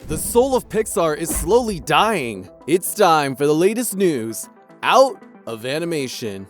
The soul of Pixar is slowly dying. It's time for the latest news out of animation.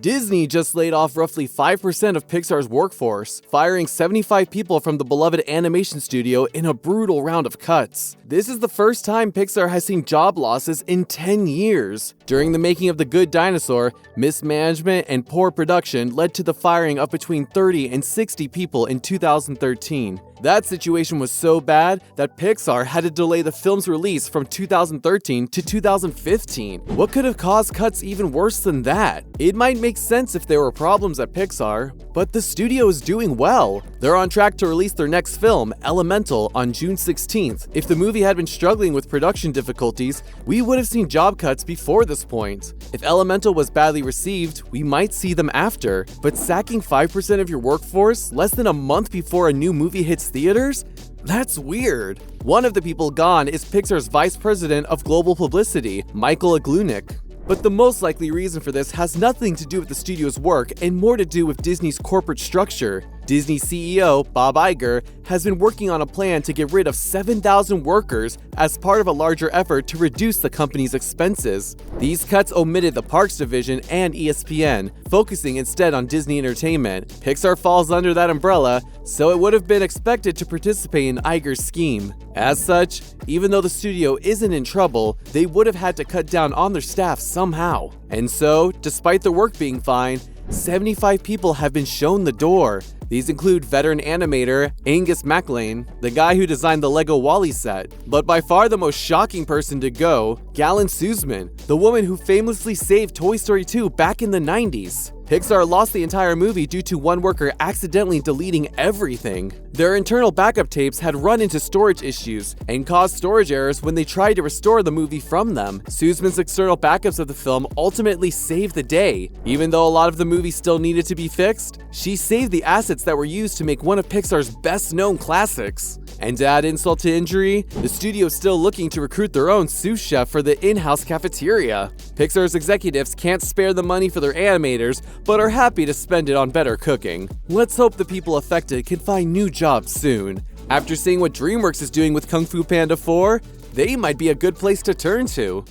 Disney just laid off roughly 5% of Pixar's workforce, firing 75 people from the beloved animation studio in a brutal round of cuts. This is the first time Pixar has seen job losses in 10 years. During the making of The Good Dinosaur, mismanagement and poor production led to the firing of between 30 and 60 people in 2013. That situation was so bad that Pixar had to delay the film's release from 2013 to 2015. What could have caused cuts even worse than that? It might make sense if there were problems at Pixar, but the studio is doing well. They're on track to release their next film, Elemental, on June 16th. If the movie had been struggling with production difficulties, we would have seen job cuts before this point. If Elemental was badly received, we might see them after, but sacking 5% of your workforce less than a month before a new movie hits theaters? That's weird. One of the people gone is Pixar's Vice President of Global Publicity, Michael Aglunik. But the most likely reason for this has nothing to do with the studio's work and more to do with Disney's corporate structure. Disney CEO Bob Iger has been working on a plan to get rid of 7,000 workers as part of a larger effort to reduce the company's expenses. These cuts omitted the Parks division and ESPN, focusing instead on Disney Entertainment. Pixar falls under that umbrella, so it would have been expected to participate in Iger's scheme. As such, even though the studio isn't in trouble, they would have had to cut down on their staff somehow. And so, despite the work being fine, 75 people have been shown the door. These include veteran animator Angus MacLane, the guy who designed the Lego WALL-E set. But by far the most shocking person to go, Galen Suzman, the woman who famously saved Toy Story 2 back in the 90s. Pixar lost the entire movie due to one worker accidentally deleting everything. Their internal backup tapes had run into storage issues and caused storage errors when they tried to restore the movie from them. Suzman's external backups of the film ultimately saved the day. Even though a lot of the movie still needed to be fixed, she saved the assets that were used to make one of Pixar's best-known classics. And to add insult to injury, the studio is still looking to recruit their own sous chef for the in-house cafeteria. Pixar's executives can't spare the money for their animators, but are happy to spend it on better cooking. Let's hope the people affected can find new jobs soon. After seeing what DreamWorks is doing with Kung Fu Panda 4, they might be a good place to turn to.